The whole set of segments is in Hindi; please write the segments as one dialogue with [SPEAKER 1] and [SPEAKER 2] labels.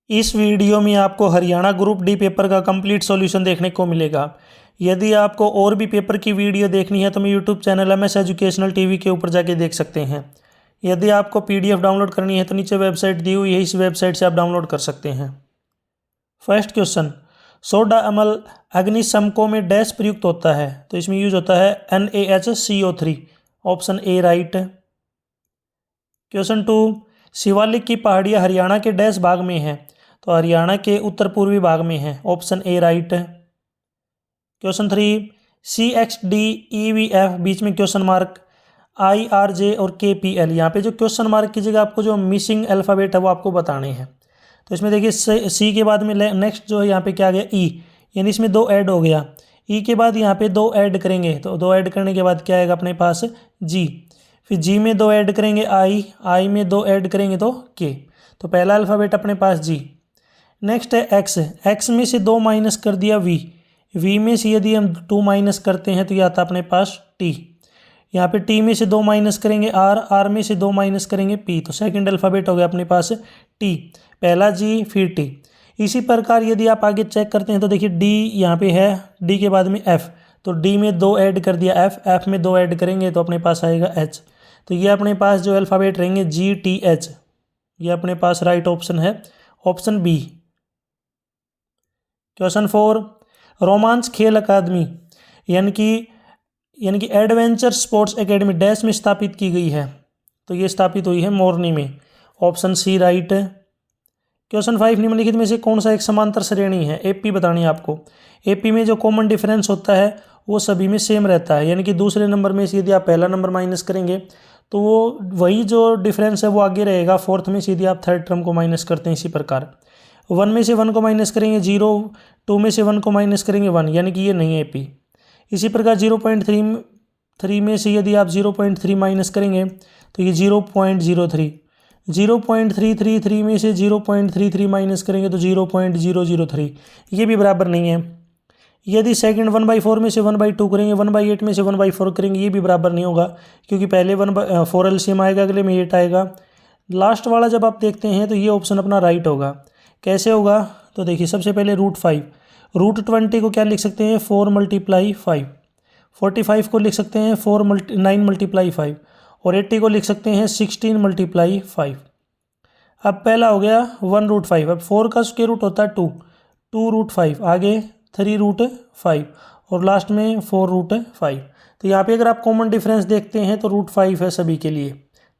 [SPEAKER 1] इस वीडियो में आपको हरियाणा ग्रुप डी पेपर का कंप्लीट सॉल्यूशन देखने को मिलेगा। यदि आपको और भी पेपर की वीडियो देखनी है तो मैं YouTube channel MS educational TV के ऊपर जाके देख सकते हैं। यदि आपको PDF डाउनलोड करनी है तो नीचे वेबसाइट दी हुई है, इस वेबसाइट से आप डाउनलोड कर सकते हैं। फर्स्ट क्वेश्चन, सोडा अम्ल अग्निशमकों में डैश प्रयुक्त होता है? तो इसमें यूज होता है NaHCO3। Option A right. Question 2, Shivalik की पहाड़ियाँ हरियाणा के डैश भाग में है? तो हरियाणा के उत्तर पूर्वी भाग में है। Option A right. Question 3, CXDEVF बीच में क्वेश्चन मार्क, IRJ और KPL, यहाँ पे जो क्वेश्चन मार्क की जगह आपको जो मिसिंग अल्फ़ाबेट है वो आपको बताने हैं। तो इसमें देखिए सी के बाद में नेक्स्ट जो है यहाँ पे क्या आ गया ई, यानी इसमें दो ऐड हो गया। ई के बाद यहाँ पे दो ऐड करेंगे तो दो ऐड करने के बाद क्या आएगा अपने पास जी, फिर जी में दो ऐड करेंगे आई में दो ऐड करेंगे तो के। तो पहला अल्फ़ाबेट अपने पास जी। नेक्स्ट है एक्स में से दो माइनस कर दिया वी में से यदि हम 2 माइनस करते हैं तो यह आता अपने पास टी। यहाँ पे टी में से दो माइनस करेंगे आर में से दो माइनस करेंगे पी। तो सेकंड अल्फ़ाबेट हो गया अपने पास टी, पहला जी फिर टी। इसी प्रकार यदि आप आगे चेक करते हैं तो देखिए डी यहाँ पे है, डी के बाद में एफ, तो डी में दो ऐड कर दिया एफ में दो ऐड करेंगे तो अपने पास आएगा एच। तो ये अपने पास जो अल्फ़ाबेट रहेंगे GTH, ये अपने पास राइट ऑप्शन है, ऑप्शन बी। क्वेश्चन 4, रोमांच खेल अकादमी यानी कि एडवेंचर स्पोर्ट्स एकेडमी डैश में स्थापित की गई है? तो ये स्थापित हुई है मोरनी में। Option C right. क्वेश्चन 5, निम्नलिखित में से कौन सा एक समांतर श्रेणी है? AP बतानी है आपको। AP में जो कॉमन डिफरेंस होता है वो सभी में सेम रहता है, यानी कि दूसरे नंबर में से यदि आप पहला नंबर माइनस करेंगे तो वो वही जो डिफरेंस है वो आगे रहेगा। फोर्थ में से यदि आप थर्ड टर्म को माइनस करते हैं इसी प्रकार 1 में से 1 को माइनस करेंगे 0, 2 में से 1 को माइनस करेंगे 1, यानी कि ये नहीं है AP। इसी प्रकार 0.3 में से यदि आप 0.3 माइनस करेंगे तो ये 0.03, 0.333 में से 0.33 माइनस करेंगे तो 0.003, ये भी बराबर नहीं है। यदि सेकंड 1/4 में से 1/2 करेंगे, 1/8 में से 1/4 करेंगे, ये भी बराबर नहीं होगा, क्योंकि पहले 4 LCM आएगा, अगले में 8 आएगा। लास्ट वाला जब आप देखते हैं तो ये ऑप्शन अपना राइट होगा। कैसे होगा? तो देखिए सबसे पहले √5, √20 को क्या लिख सकते हैं 4 × 5, 45 को लिख सकते हैं 9 × 5 और 80 को लिख सकते हैं 16 × 5। अब पहला हो गया 1√5, अब 4 का स्क्वायर रूट होता है 2 √5, आगे 3 √5 और लास्ट में 4 √5। तो यहाँ पे अगर आप कॉमन डिफरेंस देखते हैं तो √5 है सभी के लिए,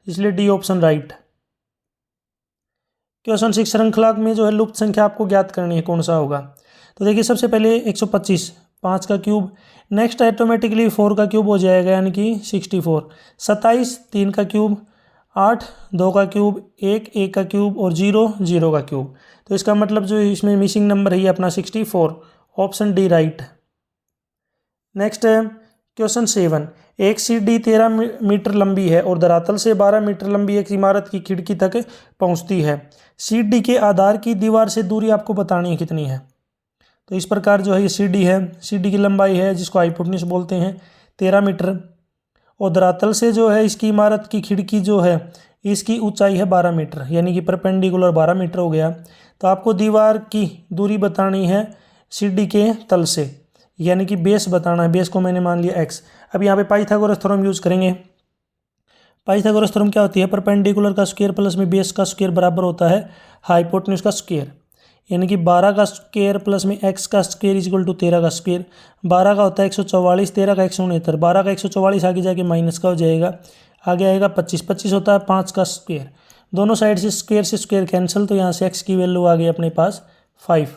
[SPEAKER 1] इसलिए डी ऑप्शन राइट। क्वेश्चन 6, श्रृंखला में जो है लुप्त संख्या आपको ज्ञात करनी है, कौन सा होगा? तो देखिए सबसे पहले 125, 5 का क्यूब, नेक्स्ट ऑटोमेटिकली 4 का क्यूब हो जाएगा यानी कि 64, 27 3 का क्यूब, 8 2 का क्यूब, 1 का क्यूब और 0 0 का क्यूब। तो इसका मतलब जो इसमें मिसिंग नंबर है ये अपना 64, ऑप्शन डी राइट। नेक्स्ट है क्वेश्चन 7, एक सीढ़ी 13 मीटर लंबी है और धरातल से 12 मीटर लंबी एक इमारत की खिड़की तक पहुंचती है। सीढ़ी के आधार की दीवार से दूरी आपको बतानी है कितनी है? तो इस प्रकार जो है ये सीढ़ी है, सीढ़ी की लंबाई है जिसको हाइपोटेन्यूज बोलते हैं 13 मीटर, और धरातल से जो है इसकी इमारत की खिड़की जो है इसकी ऊंचाई है 12 मीटर, यानी कि परपेंडिकुलर 12 मीटर हो गया। तो आपको दीवार की दूरी बतानी है सीढ़ी के तल से, यानी कि बेस बताना है। बेस को मैंने मान लिया x। अब यहाँ पे पाइथागोरस थ्योरम यूज करेंगे। पाइथागोरस थ्योरम क्या होती है? परपेंडिकुलर का स्क्वायर प्लस में बेस का स्क्वायर बराबर होता है हाइपोटेन्यूज का स्क्वायर, यानी कि 12 का स्क्वायर प्लस में x का स्क्वायर इक्वल टू 13 का स्क्वायर। 12 का होता है 144, 13 का 169, 12 का 144 आगे जाके माइनस का हो जाएगा, आगे आएगा 25, 25 होता है 5 का स्क्वायर। दोनों साइड से स्क्वायर कैंसिल, तो यहाँ से x की वैल्यू आ गई अपने पास 5।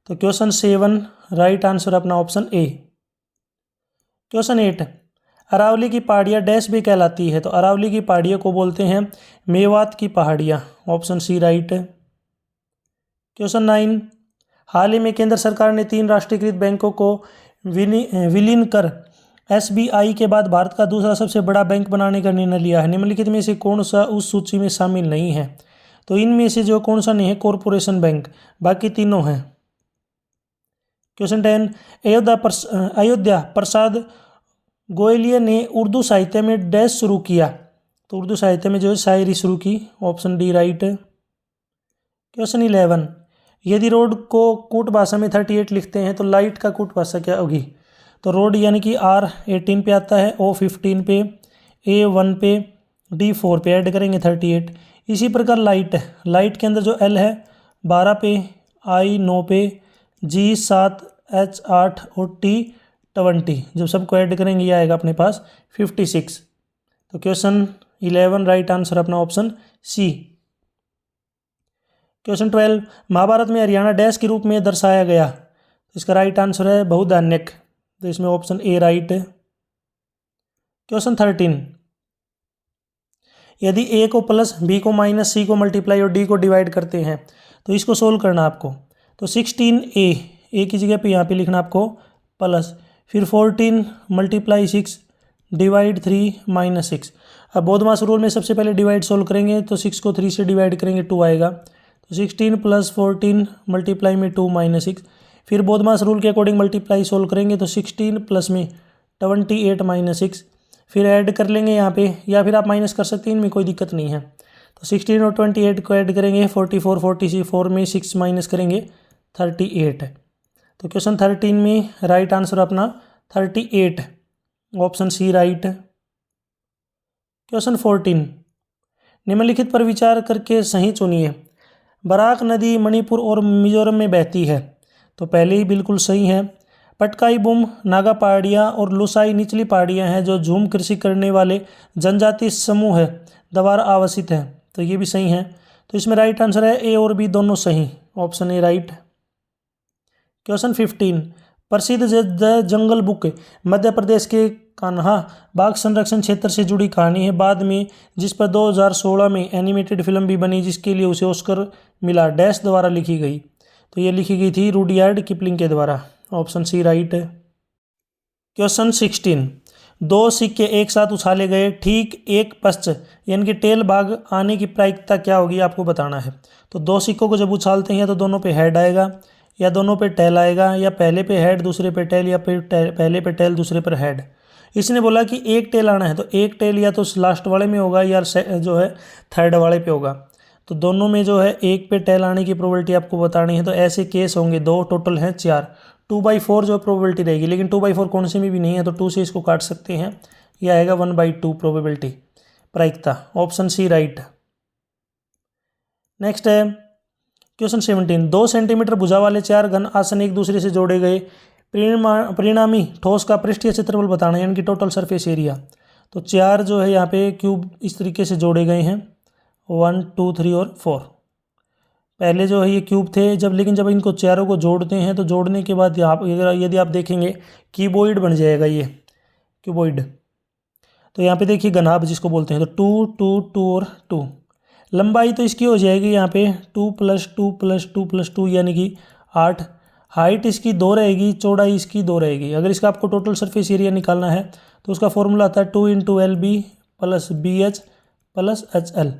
[SPEAKER 1] तो क्वेश्चन 7 राइट आंसर अपना ऑप्शन ए। क्वेश्चन 8, अरावली की पहाड़ियाँ डैश भी कहलाती है? तो अरावली की पहाड़ियों को बोलते हैं मेवात की पहाड़ियाँ, ऑप्शन सी राइट। क्वेश्चन 9, हाल ही में केंद्र सरकार ने 3 राष्ट्रीयकृत बैंकों को विलीन कर SBI के बाद भारत का दूसरा सबसे बड़ा बैंक बनाने का निर्णय लिया है। निम्नलिखित में से कौन सा उस सूची में शामिल नहीं है? तो इनमें से जो कौन सा नहीं है? कॉरपोरेशन बैंक, बाकी तीनों हैं। क्वेश्चन 10, अयोध्या प्रसाद गोयलिया ने उर्दू साहित्य में डैश शुरू किया? तो उर्दू साहित्य में जो है शायरी शुरू की, ऑप्शन डी राइट। क्वेश्चन 11, यदि रोड को कूट भाषा में 38 लिखते हैं तो लाइट का कूट भाषा क्या होगी? तो रोड यानी कि R 18 पे आता है, O 15 पे, A 1 पे, D 4 पे, ऐड करेंगे 38। इसी प्रकार लाइट है, लाइट के अंदर जो L है 12 पे, I 9 पे, G 7, H 8 और T 20। जब सबको ऐड करेंगे ये आएगा अपने पास 56। तो क्वेश्चन 11 राइट आंसर अपना ऑप्शन सी। क्वेश्चन 12, महाभारत में हरियाणा डैश के रूप में दर्शाया गया? तो इसका राइट आंसर है बहुधान्यक, तो इसमें ऑप्शन ए राइट है। क्वेश्चन 13, यदि ए को प्लस, बी को माइनस, सी को मल्टीप्लाई और डी को डिवाइड करते हैं तो इसको सोल्व करना आपको। तो 16a, ए की जगह पे यहाँ पे लिखना आपको प्लस, फिर 14 मल्टीप्लाई 6 डिवाइड 3 माइनस 6। अब बोधमास रूल में सबसे पहले डिवाइड सोल्व करेंगे तो 6 को 3 से डिवाइड करेंगे 2 आएगा, तो 16 प्लस 14 मल्टीप्लाई में 2 माइनस 6। फिर बोधमास रूल के अकॉर्डिंग मल्टीप्लाई सोल्व करेंगे तो 16 प्लस में 28 माइनस 6। फिर ऐड कर लेंगे यहाँ पे, या फिर आप माइनस कर सकते हैं, इनमें कोई दिक्कत नहीं है। तो 16 और 28 को ऐड करेंगे 44, 44 में 6 माइनस करेंगे 38। तो क्वेश्चन 13 में राइट आंसर अपना 38, ऑप्शन सी राइट। क्वेश्चन 14, निम्नलिखित पर विचार करके सही चुनिए। बराक नदी मणिपुर और मिजोरम में बहती है, तो पहले ही बिल्कुल सही है। पटकाईबुम, नागा पहाड़ियाँ और लुसाई निचली पहाड़ियाँ हैं जो झूम कृषि करने वाले जनजातीय समूह है द्वारा आवासित है, तो ये भी सही है। तो इसमें राइट आंसर है ए और बी दोनों सही, ऑप्शन ए राइट। क्वेश्चन 15, प्रसिद्ध the jungle book Madhya Pradesh के कान्हा बाघ संरक्षण क्षेत्र से जुड़ी कहानी है, बाद में जिस पर 2016 में एनिमेटेड फिल्म भी बनी जिसके लिए उसे ऑस्कर मिला, डैश द्वारा लिखी गई? तो ये लिखी गई थी रुडयार्ड किपलिंग के द्वारा, ऑप्शन सी राइट है। क्वेश्चन 16, दो सिक्के एक साथ उछाले गए, ठीक एक पश्च यानी कि टेल भाग आने की प्रायिकता क्या होगी आपको बताना है। तो दो सिक्कों को जब उछालते हैं तो दोनों पे हेड आएगा, या दोनों पे टेल आएगा, या पहले पे हेड दूसरे पे टेल, या पहले पे टेल दूसरे पर हेड। इसने बोला कि एक टेल आना है, तो एक टेल या तो लास्ट वाले में होगा या जो है थर्ड वाले पे होगा। तो दोनों में जो है एक पे टेल आने की प्रोबेबिलिटी आपको बतानी है। तो ऐसे केस होंगे दो, टोटल हैं 4। 2/4 जो प्रोबेबिलिटी रहेगी, लेकिन 2/4 कौन से में भी नहीं है, तो 2 से इसको काट सकते हैं, यह आएगा 1/2 प्रोबेबिलिटी प्रायिकता, ऑप्शन सी राइट। नेक्स्ट है क्वेश्चन 17, 2 सेंटीमीटर भुजा वाले 4 घन आसन एक दूसरे से जोड़े गए, परिणामी ठोस का पृष्ठीय क्षेत्रफल बताना है, यानी कि टोटल सरफेस एरिया। तो 4 जो है यहाँ पे क्यूब इस तरीके से जोड़े गए हैं, 1, 2, 3 और 4। पहले जो है ये क्यूब थे, लेकिन जब इनको चारों को जोड़ते हैं तो जोड़ने के बाद यदि आप देखेंगे क्यूबॉइड बन जाएगा ये क्यूबॉइड। तो यहाँ पे देखिए घनाभ जिसको बोलते हैं, तो 2, 2, 2 और 2। लंबाई तो इसकी हो जाएगी यहाँ पे 2 + 2 + 2 + 2 यानी कि 8। हाइट इसकी 2 रहेगी, चौड़ाई इसकी 2 रहेगी। अगर इसका आपको टोटल सरफेस एरिया निकालना है तो उसका फॉर्मूला आता है 2 × LB + BH + HL।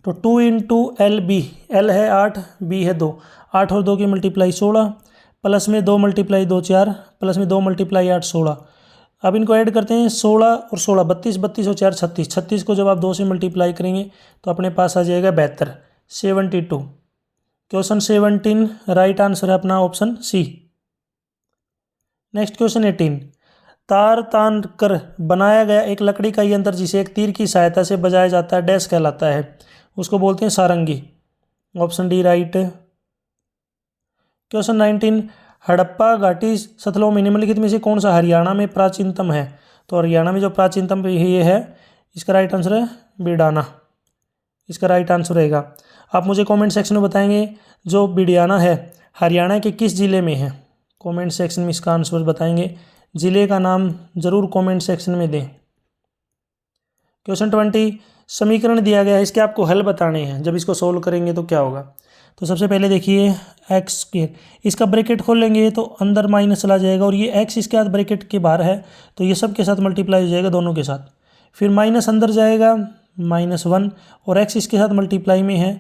[SPEAKER 1] तो 2 × LB, L है 8, B है 2, 8 और 2 की मल्टीप्लाई 16, प्लस में 2 × 2 4, प्लस में 2 × 8 16। अब इनको ऐड करते हैं 16 और 16 32, 32 और 4 36, 36 को जब आप 2 से मल्टीप्लाई करेंगे तो अपने पास आ जाएगा 72, 72। क्वेश्चन 17 राइट आंसर है अपना ऑप्शन सी। नेक्स्ट क्वेश्चन 18, तार तान कर बनाया गया एक लकड़ी का यंत्र जिसे एक तीर की सहायता से बजाया जाता है, डैश कहलाता है, उसको बोलते हैं sarangi, option D right. Question 19, Harappa घाटी स्थलों में निम्नलिखित में से कौन सा हरियाणा में प्राचीनतम है? तो हरियाणा में जो प्राचीनतम ये है, इसका राइट आंसर है बिडाना, इसका राइट आंसर रहेगा। आप मुझे कमेंट सेक्शन में बताएंगे जो बिडियाना है हरियाणा के किस ज़िले में है, कमेंट सेक्शन में इसका आंसर बताएंगे, ज़िले का नाम ज़रूर कमेंट सेक्शन में दें। क्वेश्चन 20, समीकरण दिया गया है, इसके आपको हल बताने हैं, जब इसको सोल्व करेंगे तो क्या होगा। तो सबसे पहले देखिए x², इसका ब्रैकेट खोल लेंगे तो अंदर माइनस चला जाएगा, और ये x इसके साथ ब्रैकेट के बाहर है तो ये सब के साथ मल्टीप्लाई हो जाएगा दोनों के साथ, फिर माइनस अंदर जाएगा -1, और x इसके साथ मल्टीप्लाई में है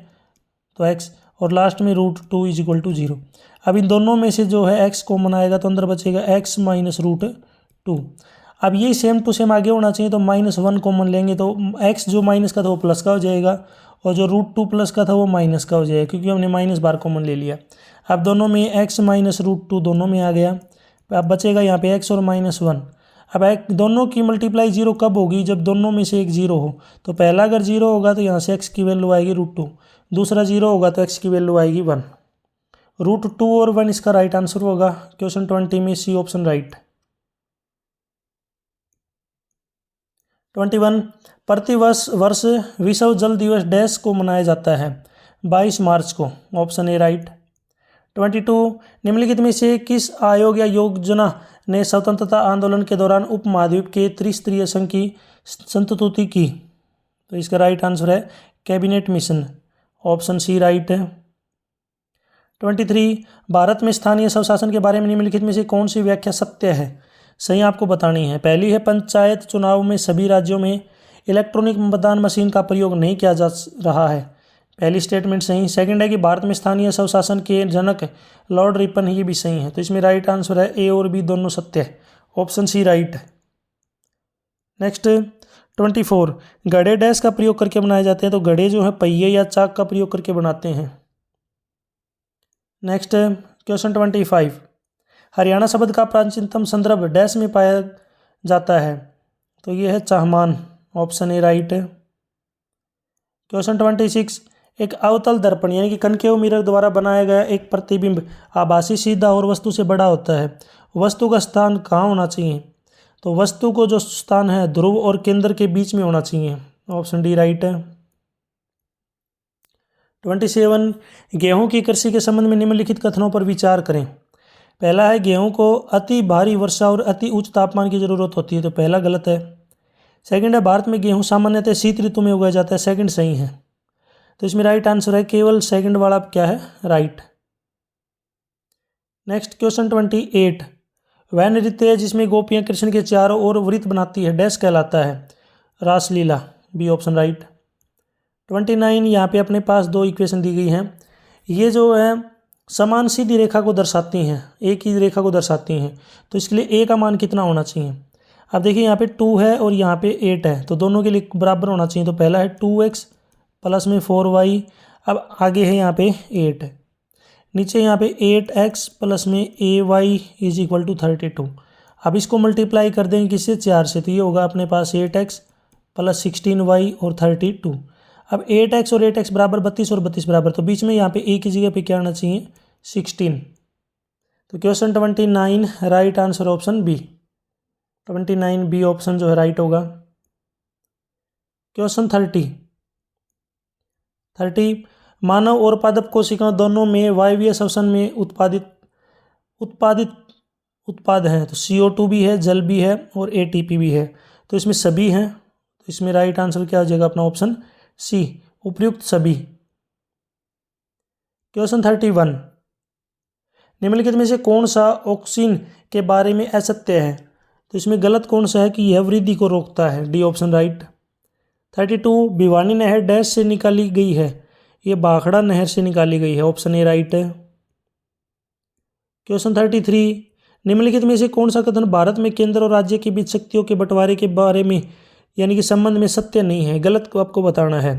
[SPEAKER 1] तो x, और लास्ट में √2 = 0। अब इन दोनों में से जो है x कॉमन आएगा तो अंदर बचेगा x - √2। अब ये सेम टू सेम आगे होना चाहिए, तो -1 कॉमन लेंगे तो x जो माइनस का था वो प्लस का हो जाएगा, और जो √2 का था वो माइनस का हो जाएगा, क्योंकि हमने माइनस बार कॉमन ले लिया। अब दोनों में x माइनस √2 दोनों में आ गया। अब बचेगा यहाँ पे x और -1। अब दोनों की मल्टीप्लाई 0 कब होगी, जब दोनों में से एक 0 हो। तो पहला अगर 0 होगा तो यहाँ से x की वैल्यू आएगी √2, दूसरा 0 होगा तो x की वैल्यू आएगी 1। √2 और 1 इसका राइट आंसर होगा। क्वेश्चन 20 में सी ऑप्शन राइट। 21 वर्ष विश्व जल दिवस डैश को मनाया जाता है, 22 मार्च को, ऑप्शन ए राइट। 22 निम्नलिखित में से किस आयोग या योजना ने स्वतंत्रता आंदोलन के दौरान उपमहाद्वीप के त्रिस्तरीय संघ की संस्तुति की। तो इसका राइट आंसर है cabinet mission, option C right है। 23 भारत में स्थानीय स्वशासन के बारे में निम्नलिखित में से कौन सी व्याख्या सत्य है, सही आपको बतानी है। पहली है पंचायत चुनाव में सभी राज्यों में इलेक्ट्रॉनिक मतदान मशीन का प्रयोग नहीं किया जा रहा है, पहली स्टेटमेंट सही। सेकंड है कि भारत में स्थानीय स्वशासन के जनक लॉर्ड रिपन, ये भी सही है। तो इसमें राइट आंसर है ए और बी दोनों सत्य है, ऑप्शन सी राइट है। नेक्स्ट 24 घड़े डैश का प्रयोग करके बनाए जाते हैं। तो घड़े जो है पहिए या चाक का प्रयोग करके बनाते हैं। नेक्स्ट क्वेश्चन 25 हरियाणा शब्द का प्राचीनतम संदर्भ डैश में पाया जाता है। तो ये है चाहमान, ऑप्शन ए राइट है। क्वेश्चन 26 एक अवतल दर्पण यानी कि कनकेव मिरर द्वारा बनाया गया एक प्रतिबिंब आभासी, सीधा और वस्तु से बड़ा होता है। वस्तु का स्थान कहाँ होना चाहिए। तो वस्तु को जो स्थान है ध्रुव और केंद्र के बीच में होना चाहिए, ऑप्शन डी राइट है। 27 गेहूं की कृषि के संबंध में निम्नलिखित कथनों पर विचार करें। पहला है गेहूं को अति भारी वर्षा और अति उच्च तापमान की जरूरत होती है, तो पहला गलत है। सेकंड है भारत में गेहूं सामान्यतः शीत ऋतु में उगाया जाता है, सेकंड सही है। तो इसमें राइट आंसर है केवल सेकंड वाला क्या है, राइट। नेक्स्ट क्वेश्चन 28 वह नृत्य है जिसमें गोपियां कृष्ण के चारों ओर वृत्त बनाती है, डैश कहलाता है, रासलीला, बी ऑप्शन राइट। 29 यहाँ पे अपने पास दो इक्वेशन दी गई हैं, ये जो है समान सीधी रेखा को दर्शाती हैं, एक ही रेखा को दर्शाती हैं। तो इसके लिए ए का मान कितना होना चाहिए। अब देखिए यहाँ पे 2 है और यहाँ पे 8 है, तो दोनों के लिए बराबर होना चाहिए। तो पहला है 2x प्लस में 4y, अब आगे है यहाँ पे 8 है, नीचे यहाँ पे 8x प्लस में ay इज इक्वल टू 32। अब इसको मल्टीप्लाई कर देंगे किससे, 4 से, तो ये होगा अपने पास 8x प्लस 16y और 32। अब 8x और 8x बराबर 32 और 32 बराबर, तो बीच में यहाँ पे a की जगह पे क्या आना चाहिए, 16। तो question 29 right answer option B, 29 B option जो है राइट होगा। क्वेश्चन 30 मानव और पादप कोशिका दोनों में वायवीय श्वसन में उत्पाद हैं। तो CO2 भी है, जल भी है और ATP भी है, तो इसमें सभी हैं। तो इसमें राइट आंसर क्या हो जाएगा अपना, ऑप्शन सी, उपयुक्त सभी। क्वेश्चन 31 निम्नलिखित में से कौन सा ऑक्सिन के बारे में असत्य है। तो इसमें गलत कौन सा है कि यह वृद्धि को रोकता है, डी ऑप्शन राइट। 32 भिवानी नहर डैश से निकाली गई है, ये भाखड़ा नहर से निकाली गई है, ऑप्शन ए राइट है। क्वेश्चन 33 निम्नलिखित में से कौन सा कथन भारत में केंद्र और राज्य के बीच शक्तियों के बंटवारे के बारे में यानी कि संबंध में सत्य नहीं है, गलत को आपको बताना है।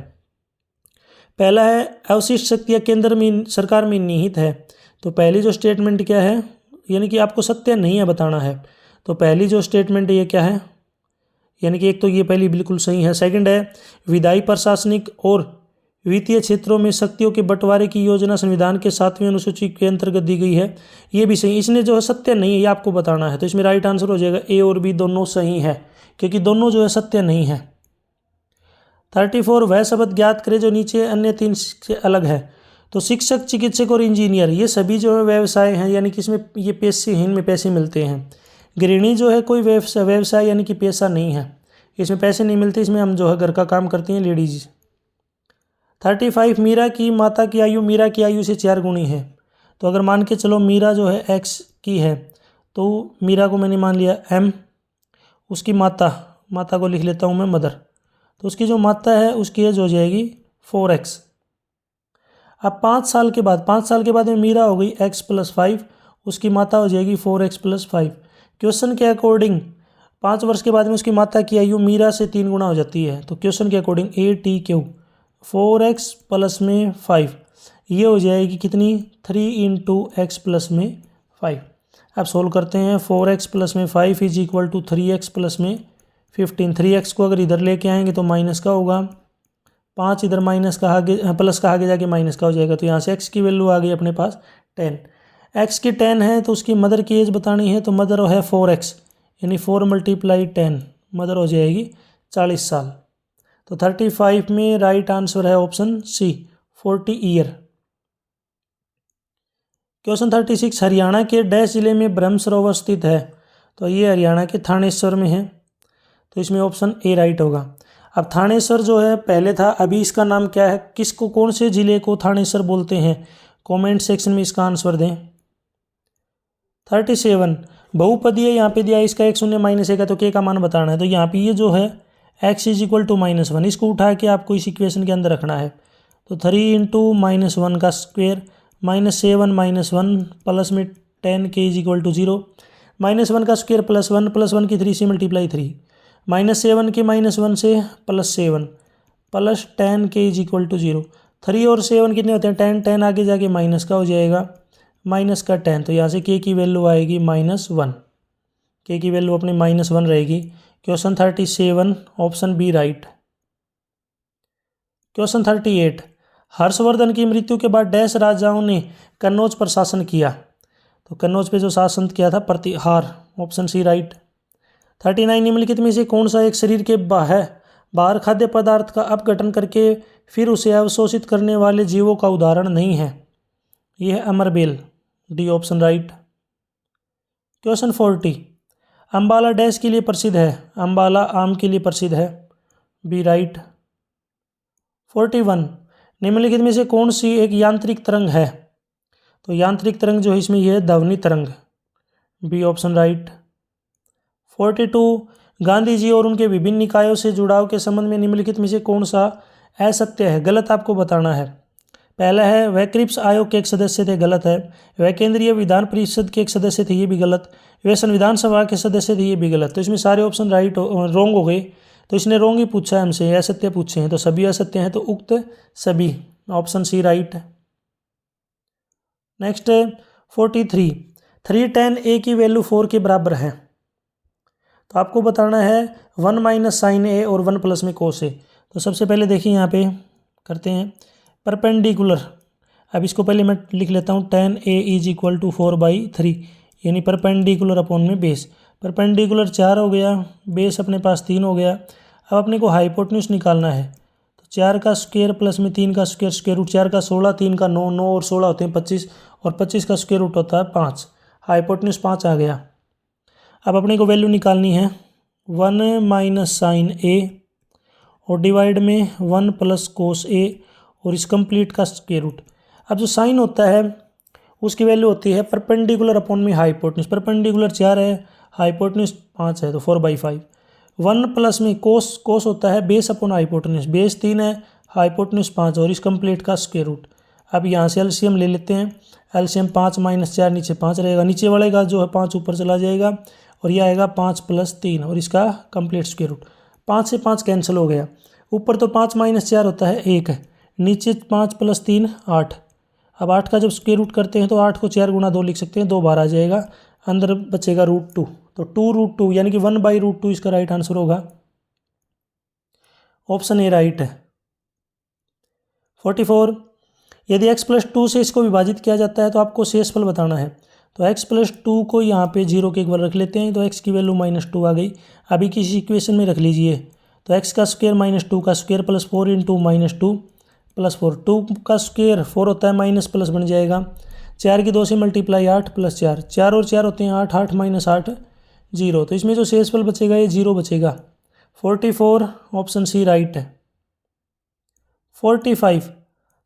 [SPEAKER 1] पहला है अवशिष्ट शक्तियाँ केंद्र में सरकार में निहित है। तो पहली जो स्टेटमेंट क्या है, यानी कि आपको सत्य नहीं है बताना है। तो पहली जो स्टेटमेंट ये क्या है, यानी कि एक तो ये पहली बिल्कुल सही है। सेकंड है विधायी प्रशासनिक और वित्तीय क्षेत्रों में शक्तियों के बंटवारे की योजना संविधान के 7वें अनुसूची के अंतर्गत दी गई है, ये भी सही। इसने जो है सत्य नहीं है, ये आपको बताना है। तो इसमें राइट आंसर हो जाएगा ए और बी दोनों सही है, क्योंकि दोनों जो है सत्य नहीं है। 34 वह शब्द ज्ञात करें जो नीचे अन्य 3 से अलग है। तो शिक्षक, चिकित्सक और इंजीनियर ये सभी जो है व्यवसाय हैं, यानी कि इसमें ये पैसे हैं, इनमें पैसे मिलते हैं। गृहिणी जो है कोई व्यवसाय यानी कि पैसा नहीं है, इसमें पैसे नहीं मिलते, इसमें हम जो है घर का काम करती हैं लेडीज। 35 मीरा की माता की आयु मीरा की आयु से 4 गुनी है। तो अगर मान के चलो मीरा जो है x की है, तो मीरा को मैंने मान लिया m, उसकी माता को लिख लेता हूँ मैं मदर, तो उसकी जो माता है उसकी एज हो जाएगी 4x। अब 5 साल के बाद में मीरा हो गई x + 5, उसकी माता हो जाएगी 4x + 5। क्वेश्चन के अकॉर्डिंग 5 वर्ष के बाद में उसकी माता की आयु मीरा से 3 गुना हो जाती है। तो क्वेश्चन के अकॉर्डिंग ATQ 4x प्लस में 5, ये हो जाएगी कितनी 3 इंटू एक्स प्लस में 5। अब सोल्व करते हैं। 4x प्लस में 5 is equal to 3x plus में 15। 3x को अगर इधर लेके आएंगे तो माइनस का होगा, 5 इधर माइनस का आगे प्लस का आगे जाके माइनस का हो जाएगा। तो यहाँ से x की वैल्यू आ गई अपने पास 10। x की 10 है तो उसकी मदर की एज बतानी है, तो मदर है 4x, यानी 4 मल्टीप्लाई 10, मदर हो जाएगी 40 साल। तो 35 में राइट आंसर है option C 40 year. Question 36, Haryana के डैश जिले में ब्रह्म सरोवर स्थित है। तो ये हरियाणा के थानेश्वर में है, तो इसमें ऑप्शन ए राइट होगा। अब थानेश्वर जो है पहले था, अभी इसका नाम क्या है, किसको कौन से जिले को थानेश्वर बोलते हैं, कमेंट सेक्शन में इसका आंसर दें। 37, बहुपदीय यहाँ पे दिया, इसका एक शून्य माइनस एक है, तो के का मान बताना है। तो यहाँ पे ये जो है x इज इक्वल टू -1, इसको उठा के आपको इस इक्वेशन के अंदर रखना है। तो 3 इंटू -1 का स्क्वेयर -7 -1 प्लस में 10 के इज इक्वल टू 0, -1 का स्क्वेयर +1 की 3 से मल्टीप्लाई 3, -7 के -1 से +7 प्लस 10 के इज इक्वल टू 0। 3 और 7 कितने होते हैं 10, 10 आगे जाके माइनस का हो जाएगा, माइनस का 10। तो यहाँ से के की वैल्यू आएगी -1, के की वैल्यू अपनी -1 रहेगी। Question 37 option B right. Question 38, Harshavardhan की मृत्यु के बाद डैश राजाओं ने कन्नौज पर शासन किया। तो कन्नौज पे जो शासन किया था प्रतिहार, ऑप्शन सी राइट। 39, निम्नलिखित में से कौन सा एक शरीर के बाहर खाद्य पदार्थ का अपघटन करके फिर उसे अवशोषित करने वाले जीवों का उदाहरण नहीं है। यह है अमरबेल, D option right. Question 40, Ambala dash के लिए प्रसिद्ध है। अम्बाला आम के लिए प्रसिद्ध है, बी राइट। 41, निम्नलिखित में से कौन सी एक यांत्रिक तरंग है। तो यांत्रिक तरंग जो है इसमें यह है ध्वनि तरंग, B option right. 42, Gandhi ji और उनके विभिन्न निकायों से जुड़ाव के संबंध में निम्नलिखित में से कौन सा असत्य है, गलत आपको बताना है। पहला है वह क्रिप्स आयोग के एक सदस्य थे, गलत है। वह केंद्रीय विधान परिषद के एक सदस्य थे, ये भी गलत। वह संविधान सभा के सदस्य थे, ये भी गलत। तो इसमें सारे ऑप्शन राइट रॉन्ग हो गए। तो इसने रॉन्ग ही पूछा है हमसे, असत्य पूछे हैं, तो सभी असत्य हैं, तो उक्त सभी, option C right. Next 43, 3tan a की वैल्यू 4 के बराबर है। तो आपको बताना है 1 माइनस साइन ए और 1 प्लस में कोस ए। तो सबसे पहले देखिए यहाँ पे करते हैं परपेंडिकुलर। अब इसको पहले मैं लिख लेता हूँ, tan a is equal to 4/3, यानी परपेंडिकुलर अपॉन में बेस। परपेंडिकुलर 4 हो गया, बेस अपने पास 3 हो गया। अब अपने को हाइपोटेन्यूज निकालना है। तो 4 का स्क्वायर प्लस में 3 का स्क्वायर, स्क्वायर रूट 4 का 16, 3 का 9, 9 और 16 होते हैं 25, और 25 का स्क्वायर रूट होता है 5। हाइपोटेन्यूज 5 आ गया। अब अपने को वैल्यू निकालनी है 1 माइनस साइन ए और डिवाइड में 1 प्लस कोस ए और इस कंप्लीट का स्क्वायर रूट। अब जो साइन होता है उसकी वैल्यू होती है परपेंडिकुलर अपॉन में हाइपोटेन्यूज। परपेंडिकुलर 4 है, हाइपोटेन्यूज 5 है, तो 4/5। 1 प्लस में कोस, कोस होता है बेस अपॉन हाइपोटेन्यूज, बेस 3 है, हाइपोटेन्यूज 5 और इस कंप्लीट का स्क्वायर रूट। अब यहाँ से एलसीएम ले लेते हैं। एलसीएम 5 माइनस 4 नीचे 5 रहेगा, नीचे वाले का जो है 5 ऊपर चला जाएगा और यह आएगा 5 प्लस 3 और इसका कंप्लीट स्क्वायर रूट। 5 से 5 कैंसिल हो गया, ऊपर तो 5 माइनस 4 होता है 1 है, नीचे 5 प्लस 3 8। अब 8 का जब स्क्वायर रूट करते हैं तो 8 को 4 गुना 2 लिख सकते हैं, 2 बार आ जाएगा, अंदर बचेगा √2, तो 2√2 यानी कि 1/√2 इसका राइट आंसर होगा, ऑप्शन ए राइट है। 44, यदि x प्लस 2 से इसको विभाजित किया जाता है तो आपको शेषफल बताना है। तो x प्लस 2 को यहाँ पे 0 के एक बार रख लेते हैं, तो x की वैल्यू -2 आ गई। अभी किसी इक्वेशन में रख लीजिए, तो x का स्क्वायर -2 का स्क्वायर प्लस 4 इंटू -2 प्लस 4, 2 का स्क्वायर 4 होता है, माइनस प्लस बन जाएगा। 4 की 2 से मल्टीप्लाई 8 प्लस 4, 4 और 4 होते हैं 8, 8 माइनस 8 0। तो इसमें जो शेषफल बचेगा ये 0 बचेगा। 44 ऑप्शन सी राइट है। 45,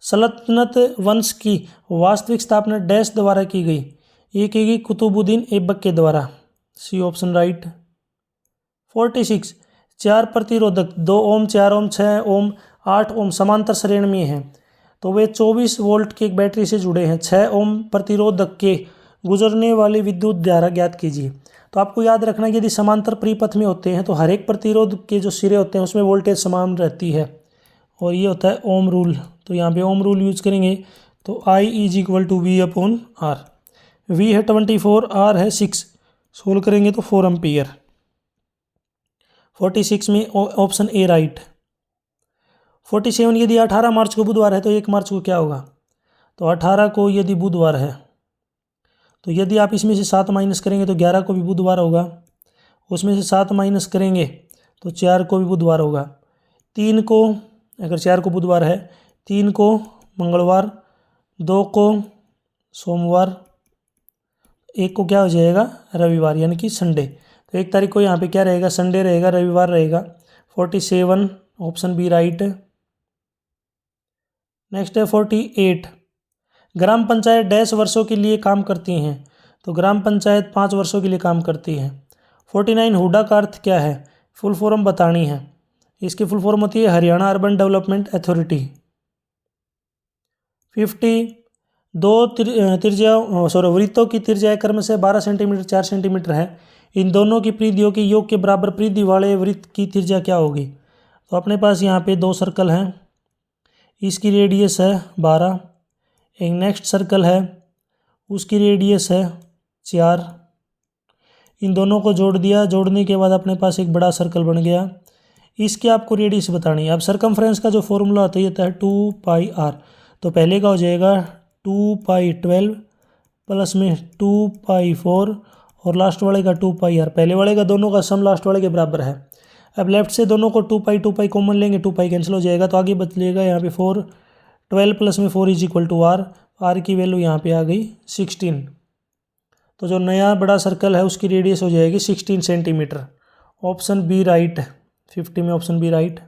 [SPEAKER 1] सल्तनत वंश की वास्तविक स्थापना डैश द्वारा की गई। ये की गई कुतुबुद्दीन ऐबक के द्वारा, सी ऑप्शन राइट। 46, 4 प्रतिरोधक 2 ओम, 4 ओम, 6 ओम, 8 ओम समांतर श्रेणी में हैं, तो वे 24 वोल्ट की एक बैटरी से जुड़े हैं। 6 ओम प्रतिरोधक के गुजरने वाली विद्युत धारा ज्ञात कीजिए। तो आपको याद रखना कि यदि समांतर परिपथ में होते हैं तो हर एक प्रतिरोध के जो सिरे होते हैं उसमें वोल्टेज समान रहती है, और ये होता है ओम रूल। तो यहाँ पे ओम रूल यूज करेंगे तो I is equal to V upon R। V है 24, R है 6, सोल्व करेंगे तो 4 एम्पियर। 46 में ऑप्शन ए राइट। 47 यदि 18 मार्च को बुधवार है तो 1 मार्च को क्या होगा? तो 18 को यदि बुधवार है तो यदि आप इसमें से 7 माइनस करेंगे तो 11 को भी बुधवार होगा, उसमें से 7 माइनस करेंगे तो 4 को भी बुधवार होगा। 3 को, अगर 4 को बुधवार है, 3 को मंगलवार, 2 को सोमवार, 1 को क्या हो जाएगा? रविवार, यानी कि संडे। तो 1 तारीख को यहाँ पे क्या रहेगा? संडे रहेगा, रविवार रहेगा। 47 ऑप्शन बी राइट। नेक्स्ट है 48। ग्राम पंचायत डैश वर्षों के लिए काम करती हैं। तो ग्राम पंचायत 5 वर्षों के लिए काम करती है। 49 हुडा का अर्थ क्या है? फुल फॉर्म बतानी है। इसकी फुल फॉर्म होती है हरियाणा अर्बन डेवलपमेंट अथॉरिटी। 50 दो वृत्तों की त्रिज्या क्रम से 12 सेंटीमीटर 4 सेंटीमीटर है। इन दोनों की परिधियों के योग के बराबर परिधि वाले वृत्त की त्रिज्या क्या होगी? तो अपने पास यहाँ पे 2 सर्कल हैं, इसकी रेडियस है 12। एक नेक्स्ट सर्कल है, उसकी रेडियस है 4। इन दोनों को जोड़ दिया, जोड़ने के बाद अपने पास एक बड़ा सर्कल बन गया। इसकी आपको रेडियस बतानी है। अब सरकमफ्रेंस का जो फॉर्मूला होता है ये होता है 2πr। तो पहले का हो जाएगा 2π12 प्लस में 2π4 और लास्ट वाले का 2πr। पहले वाले का दोनों का सम लास्ट वाले के बराबर है। अब लेफ्ट से दोनों को 2π कॉमन लेंगे, 2π कैंसिल हो जाएगा, तो आगे बचेगा यहाँ पे 4। 12 प्लस में 4 is equal to r. R की वैल्यू यहाँ पे आ गई 16। तो जो नया बड़ा सर्कल है उसकी रेडियस हो जाएगी 16 सेंटीमीटर। Option B right. 50 में ऑप्शन बी राइट।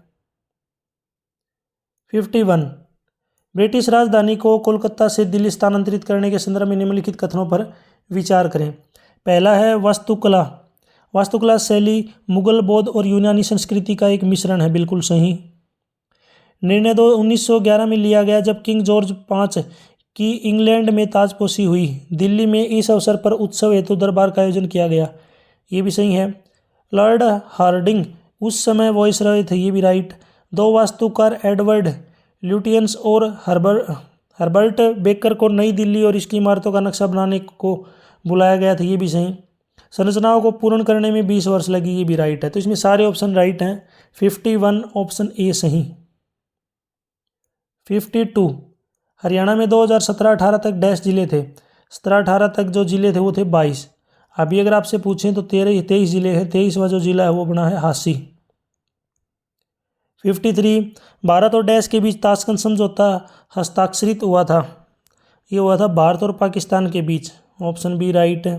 [SPEAKER 1] 51 ब्रिटिश राजधानी को कोलकाता से दिल्ली स्थानांतरित करने के संदर्भ में निम्नलिखित कथनों पर विचार करें। पहला है वास्तुकला। वास्तुकला शैली मुगल, बौद्ध और यूनानी संस्कृति का एक मिश्रण है, बिल्कुल सही। निर्णय 1911 में लिया गया जब किंग जॉर्ज 5 की इंग्लैंड में ताजपोशी हुई। दिल्ली में इस अवसर पर उत्सव हेतु दरबार का आयोजन किया गया, ये भी सही है। लॉर्ड हार्डिंग उस समय वॉइसरॉय थे, ये भी राइट। 2 वास्तुकार एडवर्ड ल्यूटियंस और हर्बर्ट बेकर को नई दिल्ली और इसकी इमारतों का नक्शा बनाने को बुलाया गया था, ये भी सही। संरचनाओं को पूर्ण करने में 20 वर्ष लगी, ये भी राइट है। तो इसमें सारे ऑप्शन राइट हैं। 51 ऑप्शन ए सही। 52 हरियाणा में 2017-18 तक डैश जिले थे। 17-18 तक जो जिले थे वो थे 22। अभी अगर आपसे पूछें तो 23 जिले हैं। 23वां जो जिला है वो बना है हांसी। 53 भारत और डैश के बीच ताशकंद समझौता हस्ताक्षरित हुआ था। ये हुआ था भारत और पाकिस्तान के बीच। ऑप्शन बी राइट है।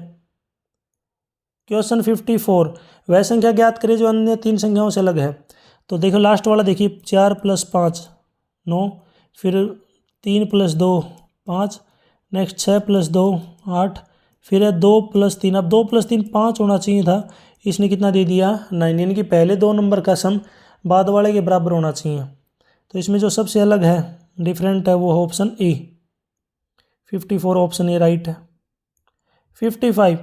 [SPEAKER 1] क्वेश्चन 54 वह संख्या ज्ञात करें जो अन्य 3 संख्याओं से अलग है। तो देखो लास्ट वाला देखिए, 4 + 5 9, फिर 3 + 2 5, नेक्स्ट 6 + 2 8, फिर है 2 + 3। अब 2 + 3 5 होना चाहिए था, इसने कितना दे दिया 9, यानी कि पहले 2 नंबर का सम बाद वाले के बराबर होना चाहिए। तो इसमें जो सबसे अलग है, डिफरेंट है, वो है option A. 54 option A right है। 55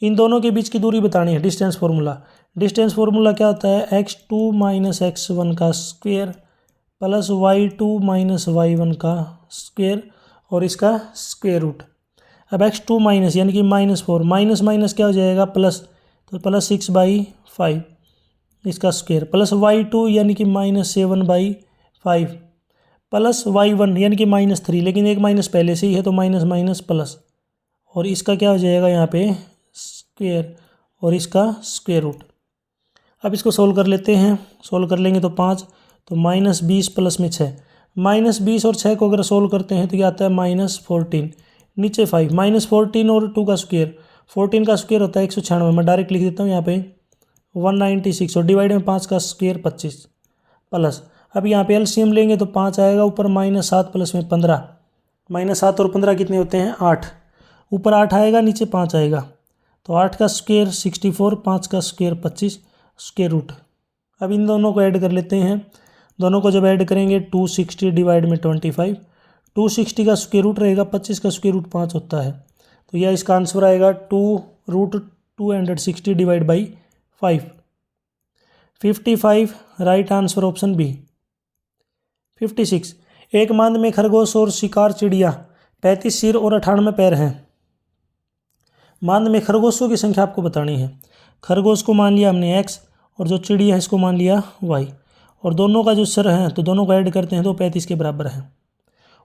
[SPEAKER 1] इन दोनों के बीच की दूरी बतानी है। Distance formula. डिस्टेंस फार्मूला क्या होता है? x2 - x1 का स्क्वायर प्लस y2 - y1 का स्क्वायर और इसका स्क्वायर रूट। अब x2 माइनस यानी कि -4, माइनस माइनस क्या हो जाएगा प्लस, तो +6/5 इसका स्क्वायर, प्लस y2 यानी कि -7/5 प्लस y1 यानी कि -3, लेकिन एक माइनस पहले से ही है तो माइनस माइनस प्लस, और इसका क्या हो जाएगा यहाँ पे स्क्वायर और इसका स्क्वायर रूट। अब इसको सोल्व कर लेते हैं। सोल्व कर लेंगे तो 5, तो -20 प्लस में 6, -20 और 6 को अगर सोल्व करते हैं तो क्या आता है -14, नीचे 5, -14 और 2 का स्क्वायर, 14 का स्क्वायर होता है 196। मैं डायरेक्ट लिख देता हूँ यहाँ पे 196 और डिवाइड में 5 का स्क्वायर 25 प्लस। अब यहाँ पे एलसीएम लेंगे तो 5 आएगा, ऊपर -7 प्लस में 15, -7 और 15 कितने होते हैं 8, ऊपर 8 आएगा नीचे 5 आएगा, तो 8 का स्क्वायर 64, 5 का स्क्वायर 25, स्क्वायर रूट। अब इन दोनों को ऐड कर लेते हैं। दोनों को जब ऐड करेंगे 260 डिवाइड में 25, 260 का स्क्वायर रूट रहेगा, 25 का स्क्वायर रूट 5 होता है, तो यह इसका आंसर आएगा 2√260 divide by 5। 55 right answer option B. 56 एक मांद में खरगोश और शिकार चिड़िया 35 सिर और 98 पैर हैं। मांद में खरगोशों की संख्या आपको बतानी है। खरगोश को मान लिया हमने x और जो चिड़िया है इसको मान लिया y, और दोनों का जो सिर है तो दोनों को ऐड करते हैं तो 35 के बराबर है।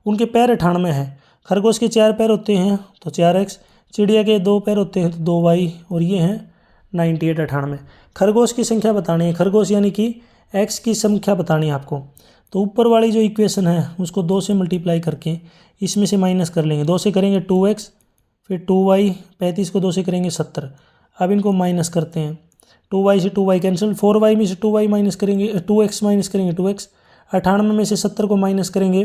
[SPEAKER 1] उनके पैर 98 हैं। खरगोश के 4 पैर होते हैं तो 4x, चिड़िया के 2 पैर होते हैं तो 2y, और ये हैं 98 98। खरगोश की संख्या बतानी है। खरगोश यानी कि x की संख्या बतानी है आपको। तो ऊपर वाली जो इक्वेशन है उसको 2 से मल्टीप्लाई करके इसमें से माइनस कर लेंगे। 2 से करेंगे 2x, फिर 2y, 35 को 2 से करेंगे 70। अब इनको माइनस करते हैं। 2y से 2y कैंसिल, 4y में से 2y माइनस करेंगे, 2x माइनस करेंगे 2x, 98 में से 70 को माइनस करेंगे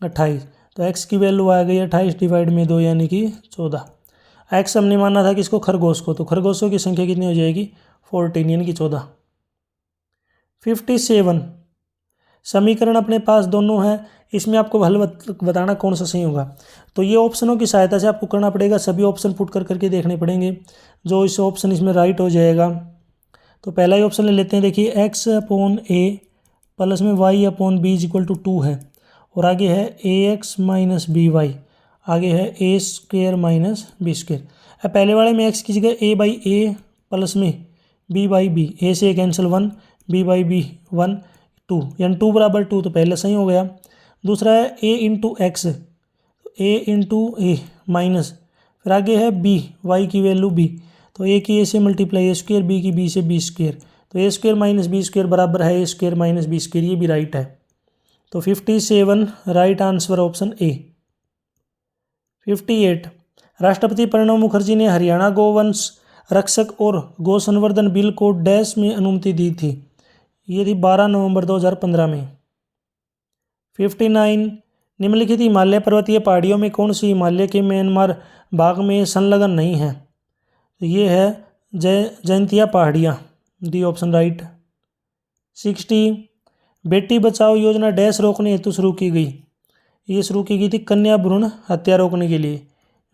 [SPEAKER 1] 28, तो x की वैल्यू आ गई 28 डिवाइड में 2 यानी कि 14। x हमने माना था किसको, खरगोश को, तो खरगोशों की संख्या कितनी हो जाएगी 14 यानी कि 14। 57 समीकरण अपने पास दोनों हैं, इसमें आपको हल बताना कौन सा सही होगा। तो ये ऑप्शनों की सहायता से आपको करना पड़ेगा, सभी ऑप्शन पुट करके देखने पड़ेंगे जो इस ऑप्शन इसमें राइट हो जाएगा। तो पहला ही ऑप्शन ले लेते हैं। देखिए x अपॉन ए प्लस में y upon b equal to 2 है, और आगे है ax माइनस बी वाई, आगे है a square minus b square. अब पहले वाले में x की जगह a बाई ए प्लस में b बाई बी, a से कैंसिल 1, b बाई बी 1, 2 यानी 2 बराबर 2, तो पहले सही हो गया। दूसरा है a into x, a into a minus, फिर आगे है b, y की वैल्यू b, तो a की a से मल्टीप्लाई a स्क्वेयर, b की b से b स्क्वेयर, तो a square minus b square बराबर है a square minus b square, ये भी राइट है। तो 57 राइट आंसर ऑप्शन ए। 58 राष्ट्रपति प्रणब मुखर्जी ने हरियाणा गोवंश रक्षक और गौ संवर्धन बिल को डैश में अनुमति दी थी। ये थी 12 नवंबर 2015 में। 59 निम्नलिखित हिमालय पर्वतीय पहाड़ियों में कौन सी हिमालय के म्यांमार भाग में संलग्न नहीं है। तो ये है जयंतिया पहाड़ियाँ, D option right. 60 Beti Bachao योजना डैश रोकने हेतु शुरू की गई। ये शुरू की गई थी कन्या भ्रूण हत्या रोकने के लिए,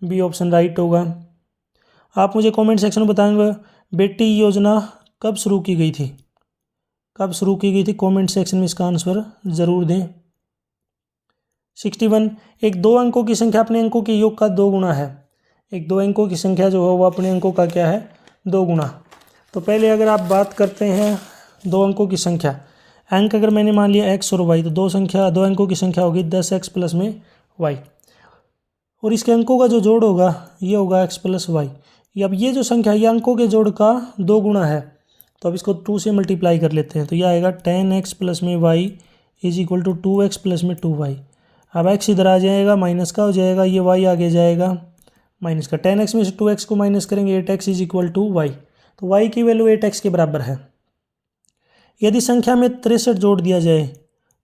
[SPEAKER 1] बी ऑप्शन राइट होगा। आप मुझे कमेंट सेक्शन में बताएंगे बेटी योजना कब शुरू की गई थी, कब शुरू की गई थी, कमेंट सेक्शन में इसका आंसर ज़रूर दें। 61 एक 2 अंकों की संख्या अपने अंकों के योग का 2 गुना है। एक 2 अंकों की संख्या जो है वो अपने अंकों का क्या है, 2 गुना। तो पहले अगर आप बात करते हैं 2 अंकों की संख्या, अंक अगर मैंने मान लिया x और y, तो 2 अंकों की संख्या होगी 10x प्लस में y, और इसके अंकों का जो जोड़ होगा ये होगा x प्लस वाई। अब ये जो संख्या ये अंकों के जोड़ का 2 गुना है, तो अब इसको 2 से मल्टीप्लाई कर लेते हैं, तो यह आएगा 10x प्लस में y is equal to 2x plus में 2y। अब x इधर आ जाएगा, माइनस का हो जाएगा, ये y आगे जाएगा माइनस का, 10x में से 2x को माइनस करेंगे 8x is equal to y, तो y की वैल्यू 8x के बराबर है। यदि संख्या में 63 जोड़ दिया जाए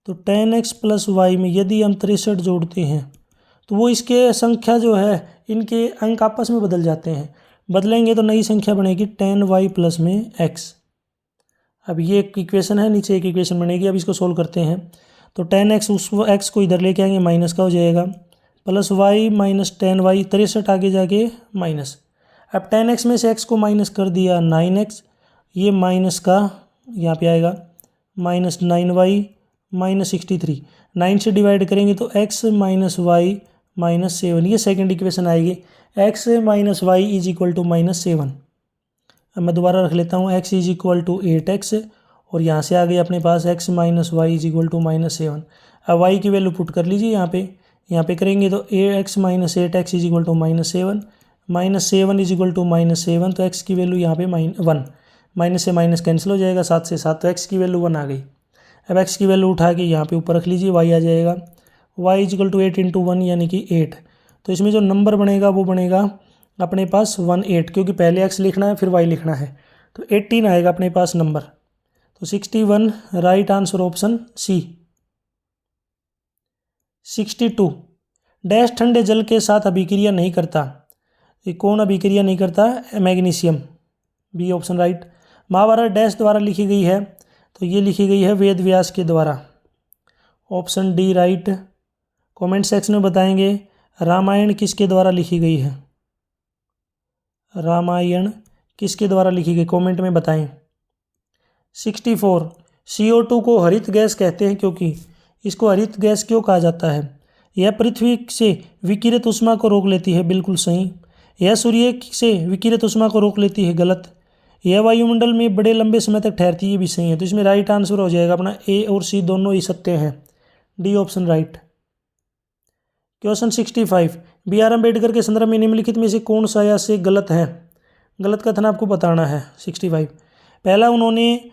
[SPEAKER 1] तो 10x प्लस वाई में यदि हम 63 जोड़ते हैं तो वो इसके संख्या जो है इनके अंक आपस में बदल जाते हैं, बदलेंगे तो नई संख्या बनेगी 10y प्लस में x। अब ये एक इक्वेशन है, नीचे एक इक्वेशन बनेगी। अब इसको सोल्व करते हैं तो 10x उस x को इधर लेके आएंगे, माइनस का हो जाएगा, प्लस y माइनस 10y, 63 आगे जाके माइनस। अब 10x में से x को माइनस कर दिया 9x, ये माइनस का यहाँ पे आएगा माइनस 9y माइनस 63, 9 से डिवाइड करेंगे तो x माइनस वाई माइनस 7, ये सेकेंड इक्वेशन आएगी, x minus y is equal to minus 7। अब मैं दोबारा रख लेता हूँ, x is equal to 8x, और यहाँ से आ गया अपने पास x minus y is equal to minus 7। अब y की वैल्यू पुट कर लीजिए यहाँ पे करेंगे तो x minus 8x is equal to minus 7, minus 7 is equal to minus 7, तो x की वैल्यू यहाँ पे 1, माइनस से माइनस कैंसिल हो जाएगा, 7 से 7, तो x की वैल्यू 1 आ गई। अब x की वैल्यू उठा के यहाँ पे ऊपर रख लीजिए, y आ जाएगा, y is equal to 8 into 1 यानी कि 8। तो इसमें जो नंबर बनेगा वो बनेगा अपने पास 18, क्योंकि पहले x लिखना है फिर y लिखना है, तो 18 आएगा अपने पास नंबर। तो 61 right answer option c. 62 dash ठंडे जल के साथ अभिक्रिया नहीं करता। ये कौन अभिक्रिया नहीं करता, magnesium, b option right. Mahabharat dash द्वारा लिखी गई है, तो ये लिखी गई है वेद व्यास के द्वारा, option D right. Comment section में बताएंगे रामायण किसके द्वारा लिखी गई है, रामायण किसके द्वारा लिखी गई, कमेंट में बताएं। 64 CO2 को हरित गैस कहते हैं क्योंकि इसको हरित गैस क्यों कहा जाता है? यह पृथ्वी से विकिरित ऊष्मा को रोक लेती है, बिल्कुल सही। यह सूर्य से विकिरित ऊष्मा को रोक लेती है, गलत। यह वायुमंडल में बड़े लंबे समय तक ठहरती है, ये भी सही है। तो इसमें राइट आंसर हो जाएगा अपना ए और सी दोनों ही सत्य हैं, d option right. Question 65, B R Ambedkar के संदर्भ में निम्नलिखित में से कौन सा या से गलत है? गलत कथन आपको बताना है। 65, पहला, उन्होंने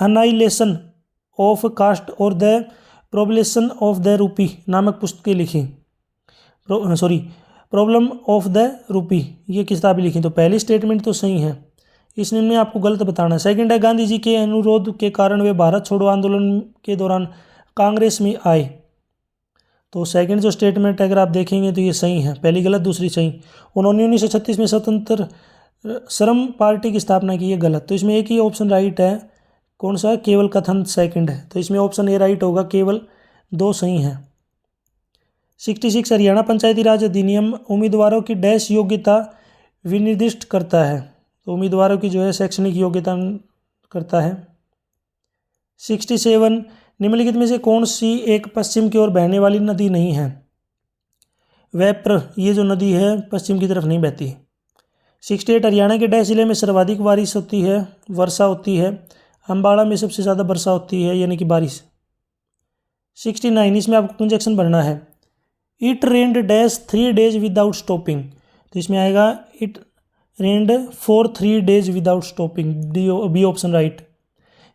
[SPEAKER 1] अनाइलेशन ऑफ कास्ट और द प्रोबलेशन ऑफ द रूपी नामक पुस्तकें लिखी। प्रॉब्लम ऑफ द रूपी, ये किताबें लिखी। तो पहली स्टेटमेंट तो सही है, इसमें आपको गलत बताना है। सेकंड है, गांधी जी के अनुरोध के कारण वे भारत छोड़ो आंदोलन के दौरान कांग्रेस में आए। तो सेकंड जो स्टेटमेंट अगर आप देखेंगे तो ये सही है, पहली गलत दूसरी सही। उन्होंने 1936 में स्वतंत्र श्रम पार्टी की स्थापना की, है गलत। तो इसमें एक ही ऑप्शन राइट है, कौन सा? केवल कथन सेकंड है। तो इसमें ऑप्शन ए राइट होगा, केवल दो सही हैं। 66, हरियाणा पंचायती राज अधिनियम उम्मीदवारों की डैश योग्यता विनिर्दिष्ट करता है। तो उम्मीदवारों की जो है शैक्षणिक योग्यता करता है। 67, निम्नलिखित में से कौन सी एक पश्चिम की ओर बहने वाली नदी नहीं है? वैप्र, ये जो नदी है पश्चिम की तरफ नहीं बहती। 68, हरियाणा के डैश जिले में सर्वाधिक बारिश होती है, वर्षा होती है? अम्बाड़ा में सबसे ज़्यादा वर्षा होती है, यानी कि बारिश। 69, इसमें आपको कंजक्शन भरना है। It rained dash 3 days without stopping. तो इसमें आएगा it rained for 3 days without stopping, b option right.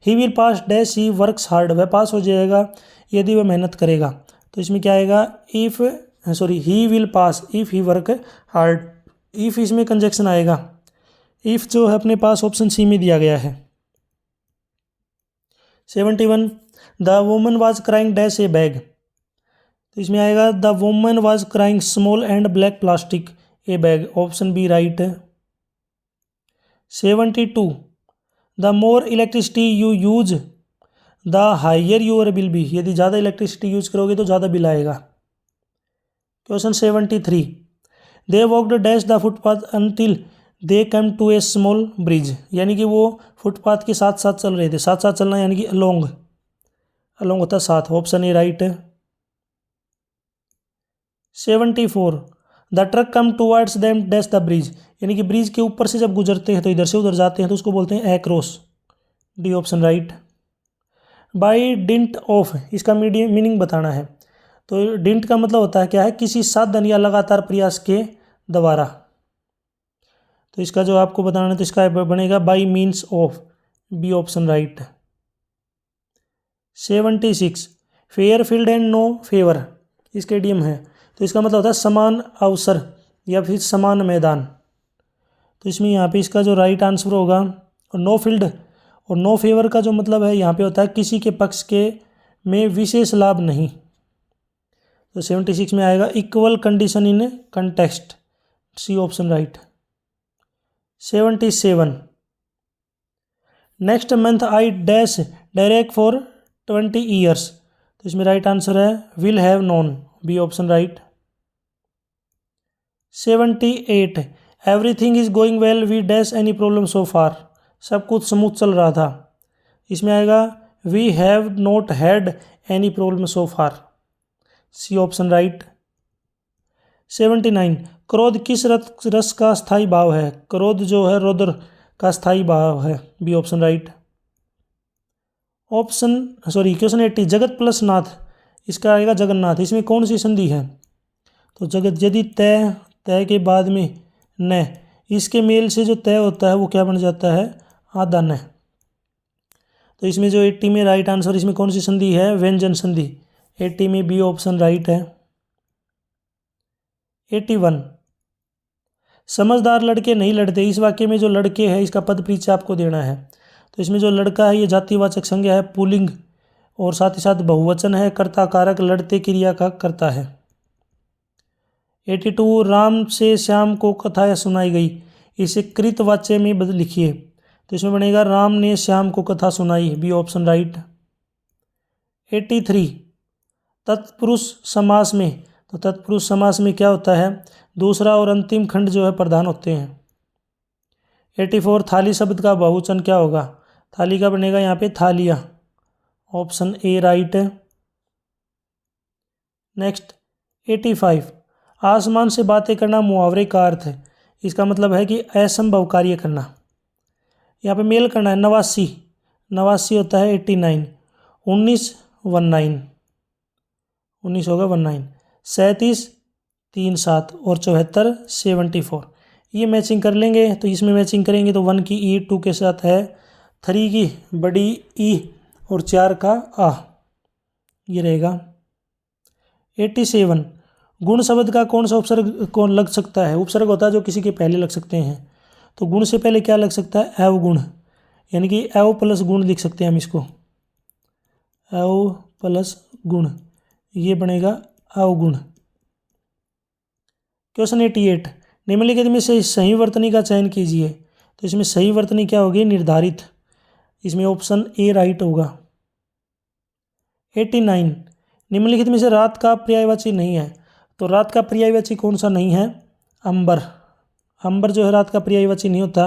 [SPEAKER 1] He will pass dash he works hard, वह पास हो जाएगा यदि वह मेहनत करेगा। तो इसमें क्या आएगा? ही will pass if he work hard. If इसमें कंजक्शन आएगा। इफ़ जो है अपने पास ऑप्शन सी में दिया गया है। 71, the woman was crying dash a bag. तो इसमें आएगा the woman was crying small and black plastic a bag, option B right है। 72, the more electricity you use the higher your bill be. यदि ज़्यादा इलेक्ट्रिसिटी यूज करोगे तो ज़्यादा बिल आएगा। Question 73, they walked dash the footpath until they come to a small bridge. यानी कि वो फुटपाथ के साथ साथ चल रहे थे, साथ साथ चलना यानी कि अलोंग होता है साथ, ऑप्शन ए राइट है। 74, the truck come towards them dash the bridge. यानी कि ब्रिज के ऊपर से जब गुजरते हैं तो इधर से उधर जाते हैं तो उसको बोलते हैं across, D option right. By didn't of, इसका मीनिंग बताना है। तो डिंट का मतलब होता है क्या है? किसी साधन या लगातार प्रयास के द्वारा। तो इसका जो आपको बताना है तो इसका बनेगा by means of, b option right. 76, fair field and no favour, इसके इडियम है। तो इसका मतलब होता है समान अवसर या फिर समान मैदान। तो इसमें यहाँ पे इसका जो राइट आंसर होगा, और नो फील्ड और नो फेवर का जो मतलब है यहाँ पे होता है किसी के पक्ष के में विशेष लाभ नहीं। तो 76 में आएगा equal condition in context, C option right. 77, next month I dash direct for 20 years। तो इसमें राइट आंसर है will have known, B option right. 78, everything is going well we dash any problem so far. सब कुछ स्मूथ चल रहा था। इसमें आएगा we have not had any problem so far, C option right. 79, क्रोध किस रस का स्थायी भाव है? क्रोध जो है रौद्र का स्थायी भाव है, बी ऑप्शन राइट। क्वेश्चन 80, जगत प्लस नाथ, इसका आएगा जगन्नाथ। इसमें कौन सी संधि है? तो जगत, यदि तय के बाद में न, इसके मेल से जो तय होता है वो क्या बन जाता है? आधा न। तो इसमें जो 80 में राइट आंसर, इसमें कौन सी संधि है? व्यंजन संधि, 80 में बी ऑप्शन राइट है। 81, समझदार लड़के नहीं लड़ते। इस वाक्य में जो लड़के है इसका पद परिचय आपको देना है। तो इसमें जो लड़का है ये जातिवाचक संज्ञा है, पुल्लिंग, और साथ ही साथ बहुवचन है, कर्ता कारक लड़ते क्रिया का करता है। 82, राम से श्याम को कथा सुनाई गई, इसे कृतवाच्य में बदल लिखिए। तो इसमें बनेगा राम ने श्याम को कथा सुनाई, बी ऑप्शन राइट। 83, तत्पुरुष समास में, तो तत्पुरुष समास में क्या होता है? दूसरा और अंतिम खंड जो है प्रधान होते हैं। 84, थाली शब्द का बहुवचन क्या होगा? थाली का बनेगा यहाँ पे थालियाँ, ऑप्शन ए राइट है। नेक्स्ट 85, आसमान से बातें करना मुहावरे का अर्थ है। इसका मतलब है कि असंभव कार्य करना। यहाँ पे मेल करना है 89, 89 होता है 89, 19 19, 19 होगा 19, 37 3 7 और 74 74। ये मैचिंग कर लेंगे तो इसमें मैचिंग करेंगे तो 1 की ई 2 के साथ है, 3 की बड़ी ई और 4 का आ, ये रहेगा। 87, गुण शब्द का कौन सा उपसर्ग कौन लग सकता है। उपसर्ग होता है जो किसी के पहले लग सकते हैं, तो गुण से पहले क्या लग सकता है, अवगुण, यानी कि एव प्लस गुण लिख सकते हैं हम इसको, एव प्लस गुण, ये बनेगा अवगुण। क्वेश्चन 88, निम्नलिखित में से सही वर्तनी का चयन कीजिए। तो इसमें सही वर्तनी क्या होगी, निर्धारित, इसमें ऑप्शन ए राइट होगा। 89, निम्नलिखित में से रात का पर्यायवाची नहीं है। तो रात का पर्यायवाची कौन सा नहीं है, अंबर, अंबर जो है रात का पर्यायवाची नहीं होता,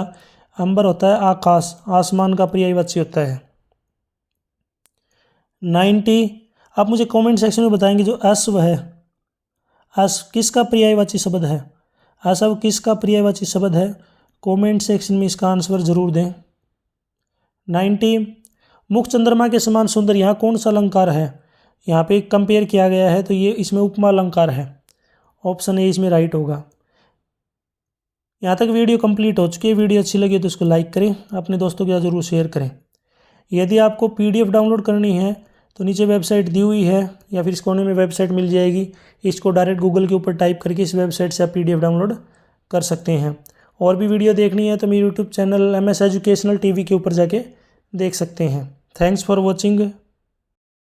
[SPEAKER 1] अंबर होता है आकाश, आसमान का पर्यायवाची होता है। 90, आप मुझे कमेंट सेक्शन में बताएंगे जो अश्व है, अश्व किसका पर्यायवाची शब्द है, अश्व किसका पर्यायवाची शब्द है, कमेंट सेक्शन में इसका आंसर जरूर दें। 90, मुख चंद्रमा के समान सुंदर, यहाँ कौन सा अलंकार है, यहाँ पे कंपेयर किया गया है तो ये इसमें उपमा अलंकार है, ऑप्शन ए इसमें राइट होगा। यहाँ तक वीडियो कंप्लीट हो चुकी है। वीडियो अच्छी लगी तो इसको लाइक करें, अपने दोस्तों के साथ ज़रूर शेयर करें। यदि आपको PDF डाउनलोड करनी है तो नीचे वेबसाइट दी हुई है या फिर इस कोने में वेबसाइट मिल जाएगी, इसको डायरेक्ट गूगल के ऊपर टाइप करके इस वेबसाइट से आप PDF डाउनलोड कर सकते हैं। और भी वीडियो देखनी है तो मेरे YouTube channel MS educational TV के ऊपर जाके देख सकते हैं। Thanks for watching.